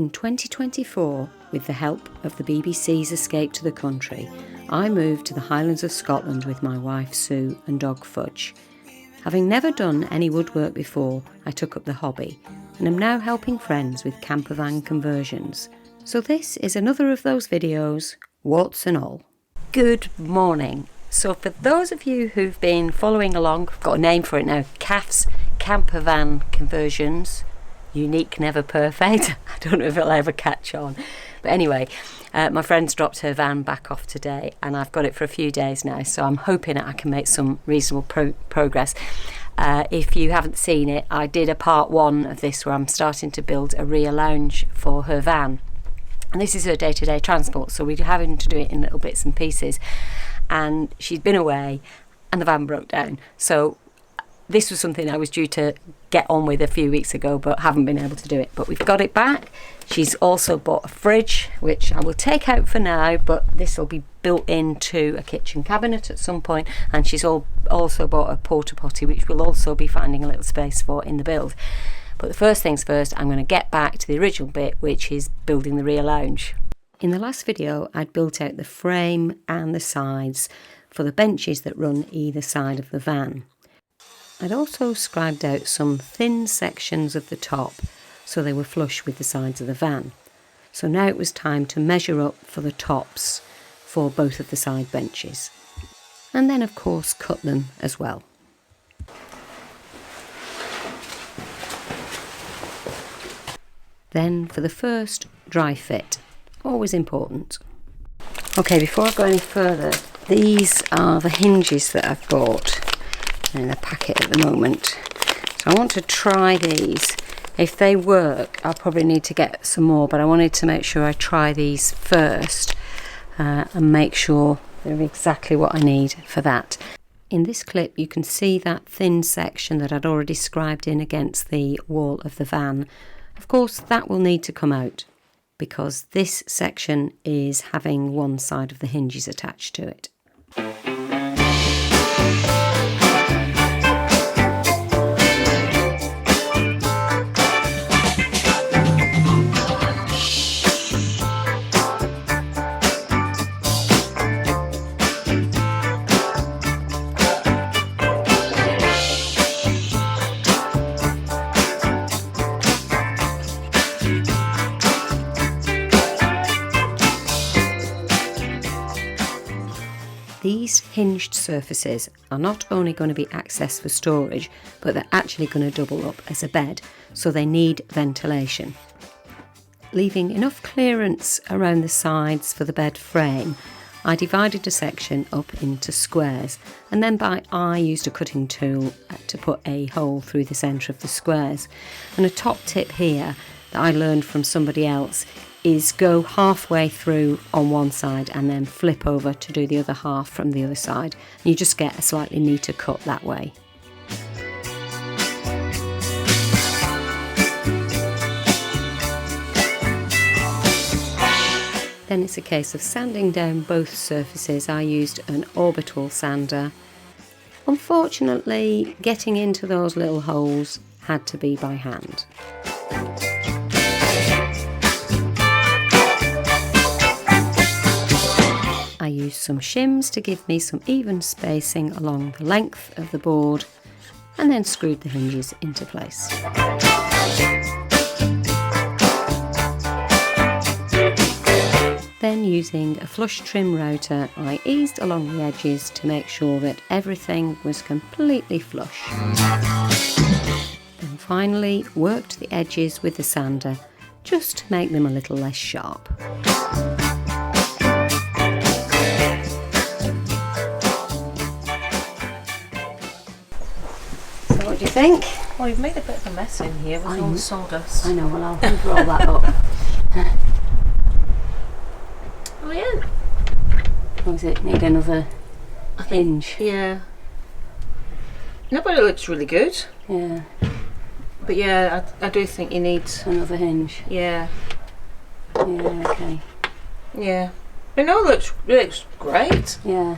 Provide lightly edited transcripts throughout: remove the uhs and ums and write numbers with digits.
In 2024, with the help of the BBC's Escape to the Country, I moved to the Highlands of Scotland with my wife Sue and dog Fudge. Having never done any woodwork before, I took up the hobby and am now helping friends with campervan conversions. So this is another of those videos, warts and all. Good morning. So for those of you who've been following along, I've got a name for it now, Kath's Campervan Conversions. Unique, never perfect. I don't know if it'll ever catch on. But anyway, my friend's dropped her van back off today and I've got it for a few days now, so I'm hoping I can make some reasonable progress. If you haven't seen it, I did a part 1 of this where I'm starting to build a rear lounge for her van. And this is her day-to-day transport, so we're having to do it in little bits and pieces. And she's been away and the van broke down. So this was something I was due to get on with a few weeks ago, but haven't been able to do it. But we've got it back. She's also bought a fridge, which I will take out for now, but this will be built into a kitchen cabinet at some point. And she's also bought a portapotty, which we'll also be finding a little space for in the build. But the first things first, I'm going to get back to the original bit, which is building the rear lounge. In the last video, I'd built out the frame and the sides for the benches that run either side of the van. I'd also scribed out some thin sections of the top so they were flush with the sides of the van. So now it was time to measure up for the tops for both of the side benches. And then of course cut them as well. Then for the first dry fit, always important. Okay, before I go any further, these are the hinges that I've bought in a packet at the moment. So I want to try these. If they work, I'll probably need to get some more, but I wanted to make sure I try these first and make sure they're exactly what I need for that. In this clip you can see that thin section that I'd already scribed in against the wall of the van. Of course that will need to come out because this section is having one side of the hinges attached to it. These hinged surfaces are not only going to be accessed for storage, but they're actually going to double up as a bed, so they need ventilation. Leaving enough clearance around the sides for the bed frame, I divided a section up into squares and then by eye used a cutting tool to put a hole through the centre of the squares. And a top tip here that I learned from somebody else is go halfway through on one side and then flip over to do the other half from the other side. You just get a slightly neater cut that way. Then it's a case of sanding down both surfaces. I used an orbital sander. Unfortunately, getting into those little holes had to be by hand. I used some shims to give me some even spacing along the length of the board and then screwed the hinges into place. Then using a flush trim router, I eased along the edges to make sure that everything was completely flush. Then finally worked the edges with the sander just to make them a little less sharp. What do you think? Well, you've made a bit of a mess in here with all the sawdust. I know, well I'll roll that up. Oh yeah. Or does it need another hinge? Yeah. No, but it looks really good. Yeah. But yeah, I do think you need Another hinge. Yeah. Yeah, okay. Yeah. But no, it looks great. Yeah.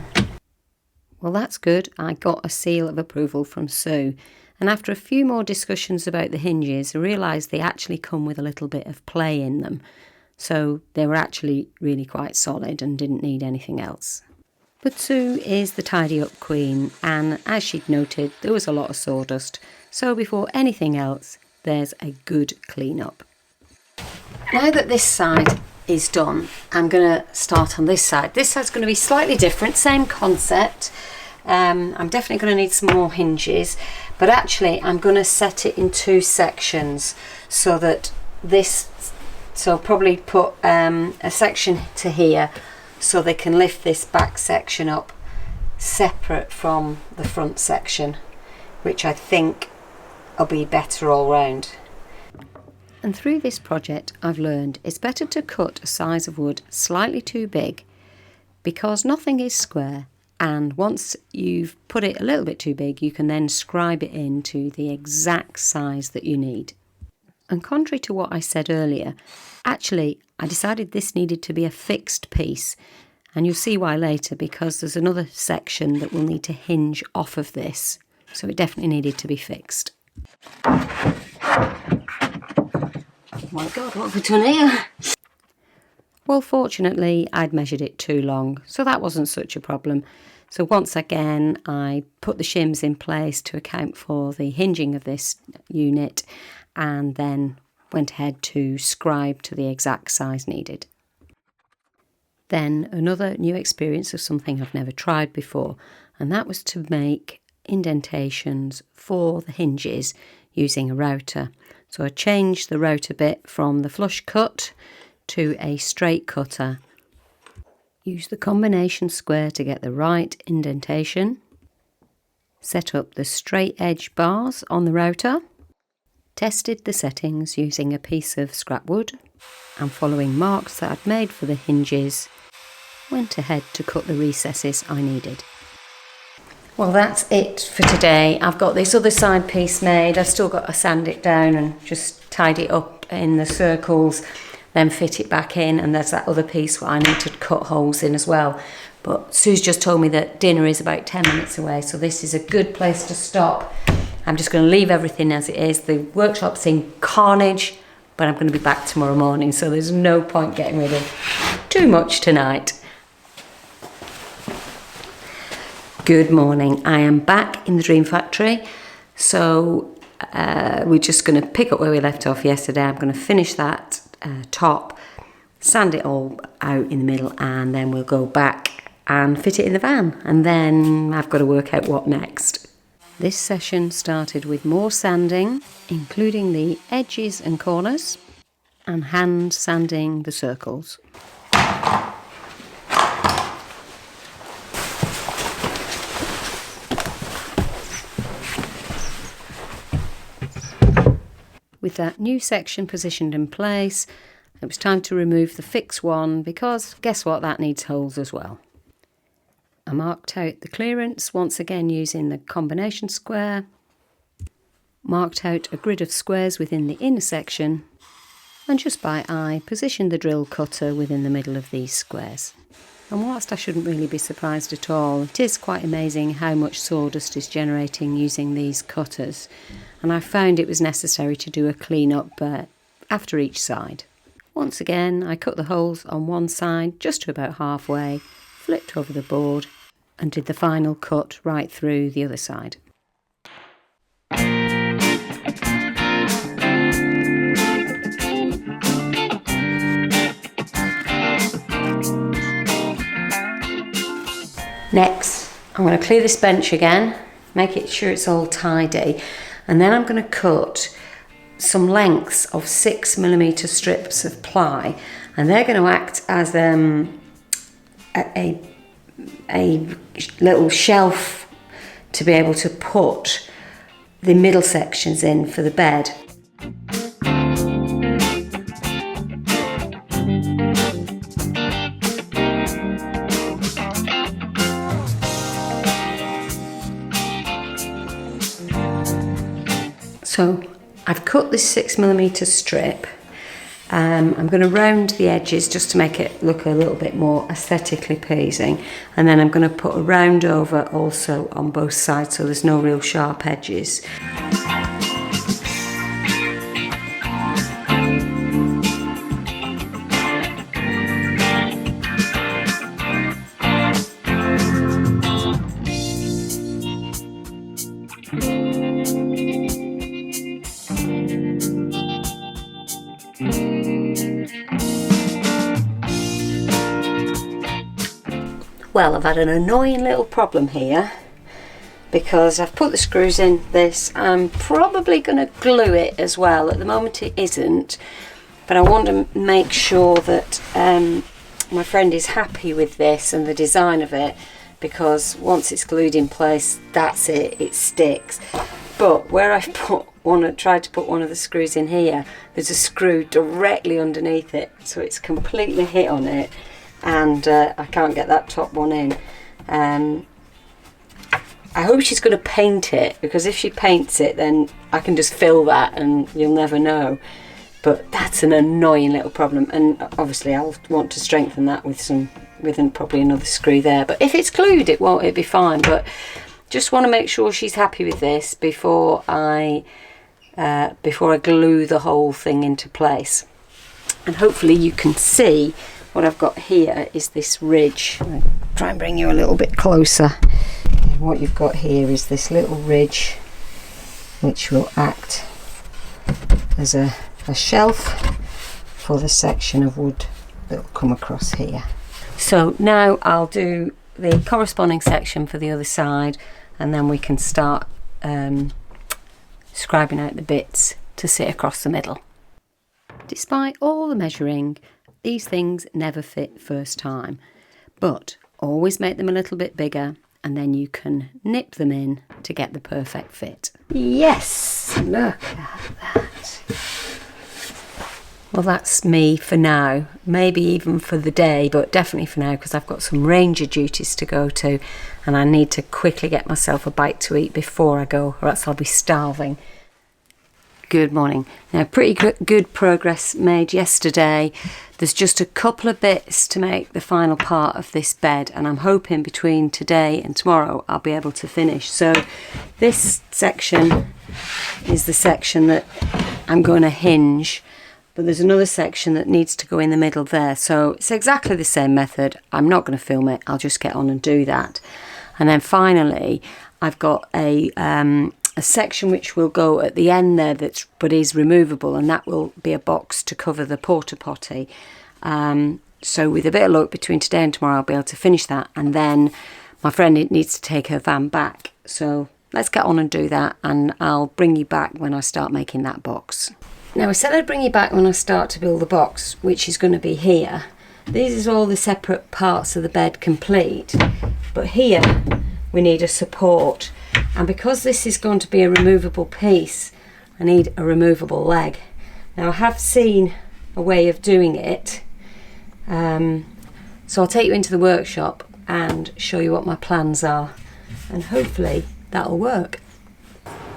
Well, that's good. I got a seal of approval from Sue. And after a few more discussions about the hinges, I realised they actually come with a little bit of play in them. So they were actually really quite solid and didn't need anything else. But Sue is the tidy up queen, and as she'd noted, there was a lot of sawdust. So before anything else, there's a good clean up. Now that this side is done, I'm going to start on this side. This side's going to be slightly different, same concept. I'm definitely going to need some more hinges, but actually I'm going to set it in two sections so that so probably put a section to here so they can lift this back section up separate from the front section, which I think will be better all round. And through this project I've learned it's better to cut a size of wood slightly too big, because nothing is square, and once you've put it a little bit too big you can then scribe it into the exact size that you need. And contrary to what I said earlier, actually I decided this needed to be a fixed piece, and you'll see why later, because there's another section that will need to hinge off of this, so it definitely needed to be fixed. Oh my God, what have we done here? Well, fortunately, I'd measured it too long, so that wasn't such a problem. So once again, I put the shims in place to account for the hinging of this unit, and then went ahead to scribe to the exact size needed. Then another new experience of something I've never tried before, and that was to make indentations for the hinges using a router. So I changed the router bit from the flush cut to a straight cutter. Use the combination square to get the right indentation. Set up the straight edge bars on the router. Tested the settings using a piece of scrap wood, and following marks that I'd made for the hinges, went ahead to cut the recesses I needed. Well, that's it for today. I've got this other side piece made. I've still got to sand it down and just tidy it up in the circles, then fit it back in, and there's that other piece where I need to cut holes in as well. But Sue's just told me that dinner is about 10 minutes away, so this is a good place to stop. I'm just going to leave everything as it is. The workshop's in carnage, but I'm going to be back tomorrow morning, so there's no point getting rid of too much tonight. Good morning. I am back in the Dream Factory, so we're just going to pick up where we left off yesterday. I'm going to finish that top, sand it all out in the middle, and then we'll go back and fit it in the van, and then I've got to work out what next. This session started with more sanding, including the edges and corners, and hand sanding the circles. With that new section positioned in place, it was time to remove the fixed one, because guess what, that needs holes as well. I marked out the clearance once again using the combination square, marked out a grid of squares within the inner section, and just by eye positioned the drill cutter within the middle of these squares. And whilst I shouldn't really be surprised at all, it is quite amazing how much sawdust is generating using these cutters, and I found it was necessary to do a clean up after each side. Once again, I cut the holes on one side just to about halfway, flipped over the board, and did the final cut right through the other side. Next, I'm going to clear this bench again, make it sure it's all tidy, and then I'm going to cut some lengths of 6mm strips of ply, and they're going to act as a little shelf to be able to put the middle sections in for the bed. So I've cut this 6mm strip I'm going to round the edges just to make it look a little bit more aesthetically pleasing, and then I'm going to put a round over also on both sides so there's no real sharp edges. Well, I've had an annoying little problem here because I've put the screws in this. I'm probably going to glue it as well. At the moment it isn't, but I want to make sure that my friend is happy with this and the design of it, because once it's glued in place, that's it, it sticks. But where I've tried to put one of the screws in here, there's a screw directly underneath it, so it's completely hit on it. And I can't get that top one in. I hope she's going to paint it, because if she paints it then I can just fill that and you'll never know. But that's an annoying little problem, and obviously I'll want to strengthen that with probably another screw there. But if it's glued it'll be fine, but just want to make sure she's happy with this before I glue the whole thing into place. And hopefully you can see what I've got here is this ridge. I'll try and bring you a little bit closer. And what you've got here is this little ridge which will act as a shelf for the section of wood that will come across here. So now I'll do the corresponding section for the other side, and then we can start scribing out the bits to sit across the middle. Despite all the measuring, these things never fit first time, but always make them a little bit bigger and then you can nip them in to get the perfect fit. Yes, look at that. Well, that's me for now, maybe even for the day, but definitely for now, because I've got some ranger duties to go to and I need to quickly get myself a bite to eat before I go, or else I'll be starving. Good morning. Now, pretty good progress made yesterday. There's just a couple of bits to make the final part of this bed, and I'm hoping between today and tomorrow I'll be able to finish. So this section is the section that I'm going to hinge, but there's another section that needs to go in the middle there. So it's exactly the same method. I'm not going to film it. I'll just get on and do that. And then finally, I've got a section which will go at the end there but is removable, and that will be a box to cover the portapotty. So with a bit of luck, between today and tomorrow I'll be able to finish that, and then my friend needs to take her van back. So let's get on and do that, and I'll bring you back when I start making that box. Now, I said I'd bring you back when I start to build the box, which is going to be here. These is all the separate parts of the bed complete, but here we need a support. And because this is going to be a removable piece, I need a removable leg. Now, I have seen a way of doing it, so I'll take you into the workshop and show you what my plans are, and hopefully that'll work.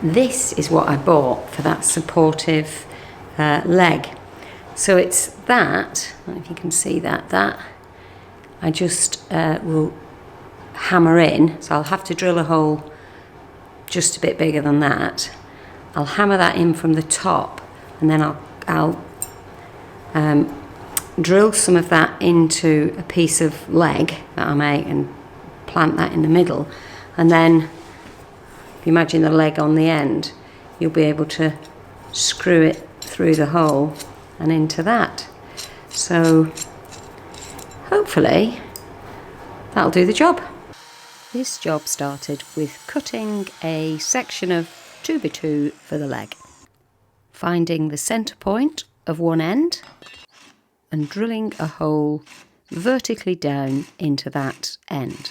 This is what I bought for that supportive leg. So it's that, I don't know if you can see that I just will hammer in. So I'll have to drill a hole just a bit bigger than that. I'll hammer that in from the top, and then I'll drill some of that into a piece of leg that I make and plant that in the middle, and then if you imagine the leg on the end, you'll be able to screw it through the hole and into that. So hopefully that'll do the job. This job started with cutting a section of 2x2 for the leg, finding the centre point of one end and drilling a hole vertically down into that end.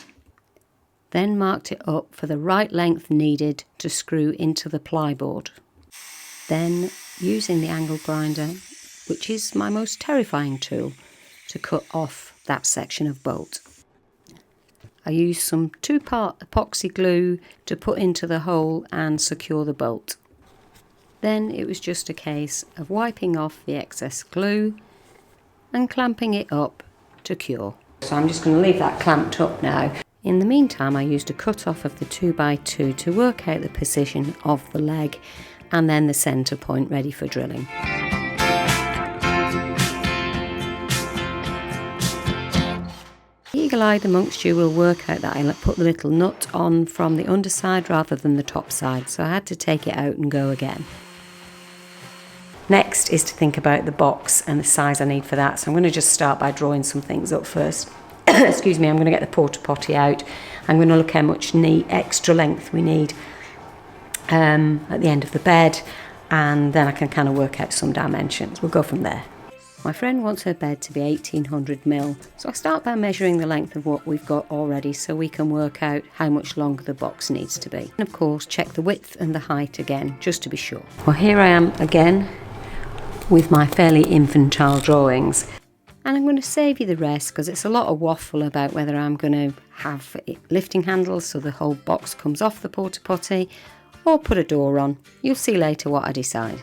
Then marked it up for the right length needed to screw into the plyboard. Then, using the angle grinder, which is my most terrifying tool, to cut off that section of bolt. I used some 2-part epoxy glue to put into the hole and secure the bolt. Then it was just a case of wiping off the excess glue and clamping it up to cure. So I'm just going to leave that clamped up now. In the meantime, I used a cut off of the 2x2 to work out the position of the leg and then the centre point ready for drilling. The eagle-eyed amongst you will work out that I put the little nut on from the underside rather than the top side, so I had to take it out and go again. Next is to think about the box and the size I need for that, so I'm going to just start by drawing some things up first. Excuse me, I'm going to get the porta-potty out. I'm going to look how much extra length we need at the end of the bed, and then I can kind of work out some dimensions. We'll go from there. My friend wants her bed to be 1800mm, so I start by measuring the length of what we've got already so we can work out how much longer the box needs to be. And of course, check the width and the height again, just to be sure. Well, here I am again with my fairly infantile drawings. And I'm going to save you the rest because it's a lot of waffle about whether I'm going to have lifting handles so the whole box comes off the porta-potty or put a door on. You'll see later what I decide.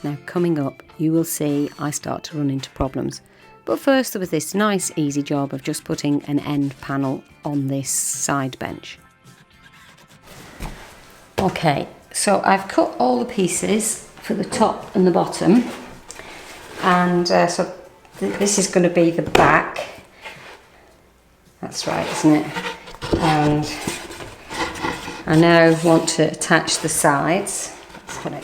Now coming up, you will see I start to run into problems. But first there was this nice easy job of just putting an end panel on this side bench. Okay, so I've cut all the pieces for the top and the bottom. And so this is going to be the back. That's right, isn't it? And I now want to attach the sides. Let's put it.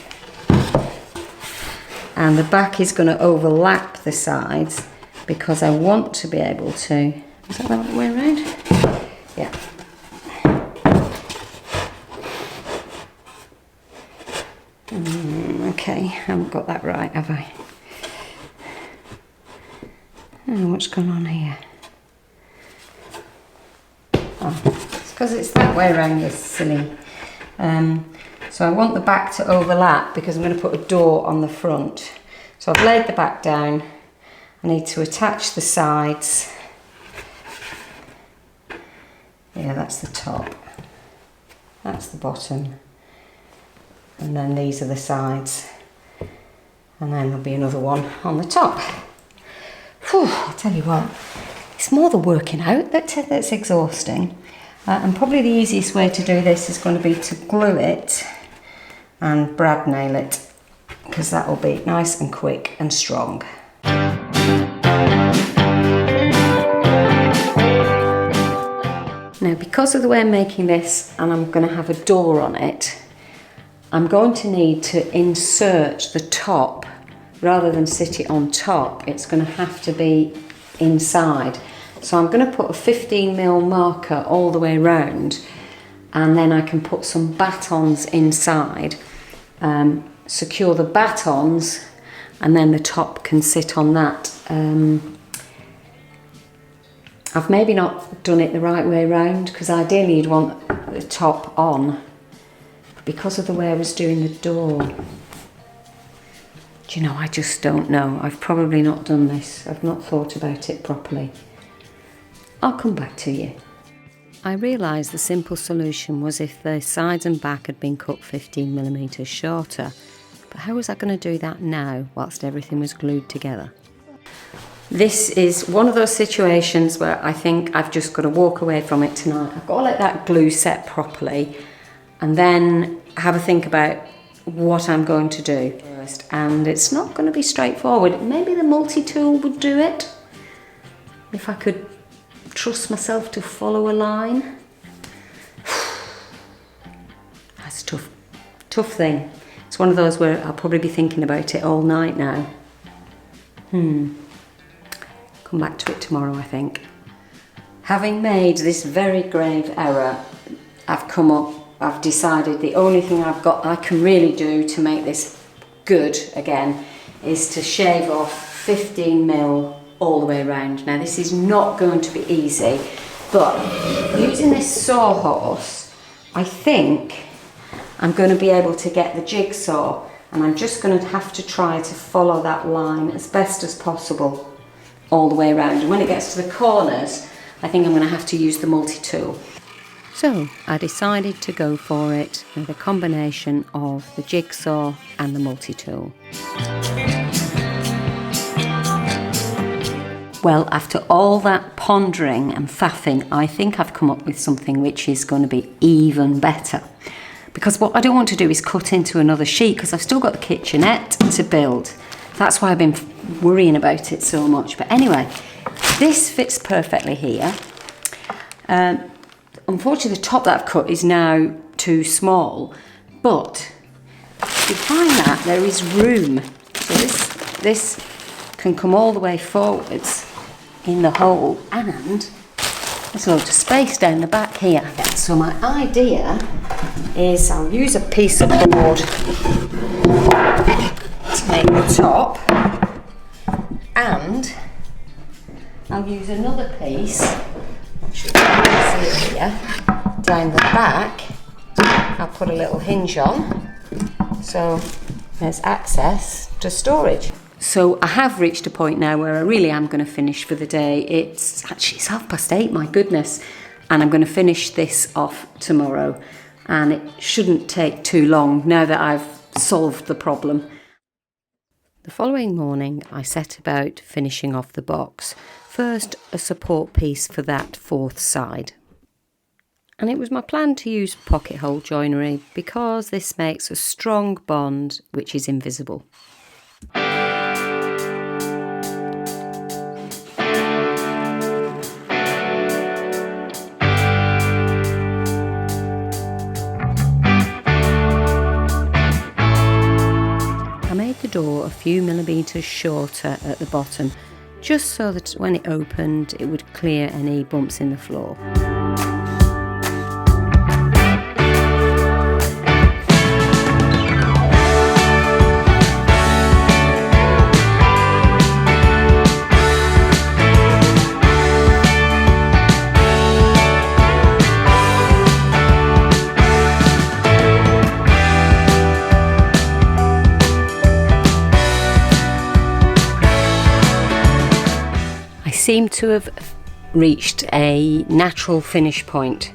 And the back is going to overlap the sides because I want to be able to. Is that the right way around? Yeah. Okay, I haven't got that right, have I? What's going on here? Oh, it's because it's that way around, you silly. So I want the back to overlap because I'm going to put a door on the front. So I've laid the back down. I need to attach the sides. Yeah, that's the top. That's the bottom. And then these are the sides. And then there'll be another one on the top. Whew, I'll tell you what, it's more the working out that's exhausting. And probably the easiest way to do this is going to be to glue it and brad nail it, because that will be nice and quick and strong. Now, because of the way I'm making this and I'm going to have a door on it, I'm going to need to insert the top. Rather than sit it on top, it's going to have to be inside. So I'm going to put a 15mm marker all the way around, and then I can put some batons inside, secure the batons, and then the top can sit on that. I've maybe not done it the right way around, because ideally you'd want the top on, but because of the way I was doing the door, do you know, I just don't know. I've probably not done this. I've not thought about it properly. I'll come back to you. I realised the simple solution was if the sides and back had been cut 15mm shorter. But how was I going to do that now whilst everything was glued together? This is one of those situations where I think I've just got to walk away from it tonight. I've got to let that glue set properly and then have a think about what I'm going to do first, and it's not going to be straightforward. Maybe the multi-tool would do it if I could trust myself to follow a line. That's a tough thing. It's one of those where I'll probably be thinking about it all night now. Come back to it tomorrow, I think. Having made this very grave error, I've decided the only thing I can really do to make this good again is to shave off 15mm all the way around. Now this is not going to be easy, but using this sawhorse, I think I'm going to be able to get the jigsaw, and I'm just going to have to try to follow that line as best as possible all the way around. And when it gets to the corners, I think I'm going to have to use the multi-tool. So I decided to go for it with a combination of the jigsaw and the multi-tool. Well, after all that pondering and faffing, I think I've come up with something which is going to be even better. Because what I don't want to do is cut into another sheet, because I've still got the kitchenette to build. That's why I've been worrying about it so much. But anyway, this fits perfectly here. Unfortunately, the top that I've cut is now too small. But behind that, there is room. So this can come all the way forwards in the hole, and there's loads of space down the back here. So my idea is I'll use a piece of board to make the top, and I'll use another piece, which you can see here, down the back. I'll put a little hinge on, so there's access to storage. So I have reached a point now where I really am going to finish for the day. It's 8:30, my goodness. And I'm going to finish this off tomorrow. And it shouldn't take too long now that I've solved the problem. The following morning, I set about finishing off the box. First, a support piece for that fourth side. And it was my plan to use pocket hole joinery because this makes a strong bond which is invisible. Door a few millimetres shorter at the bottom, just so that when it opened it would clear any bumps in the floor. Seem to have reached a natural finish point.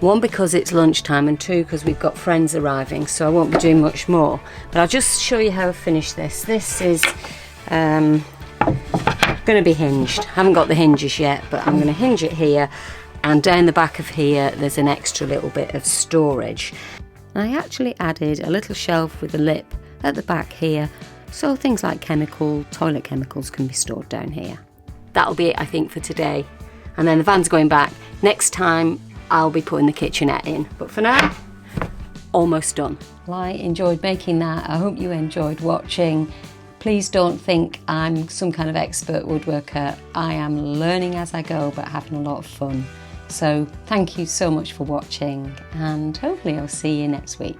One, because it's lunchtime, and two, because we've got friends arriving, so I won't be doing much more. But I'll just show you how I finish this. This is going to be hinged. I haven't got the hinges yet, but I'm going to hinge it here, and down the back of here there's an extra little bit of storage. And I actually added a little shelf with a lip at the back here, so things like toilet chemicals can be stored down here. That'll be it, I think, for today. And then the van's going back. Next time, I'll be putting the kitchenette in. But for now, almost done. Well, I enjoyed making that. I hope you enjoyed watching. Please don't think I'm some kind of expert woodworker. I am learning as I go, but having a lot of fun. So thank you so much for watching, and hopefully I'll see you next week.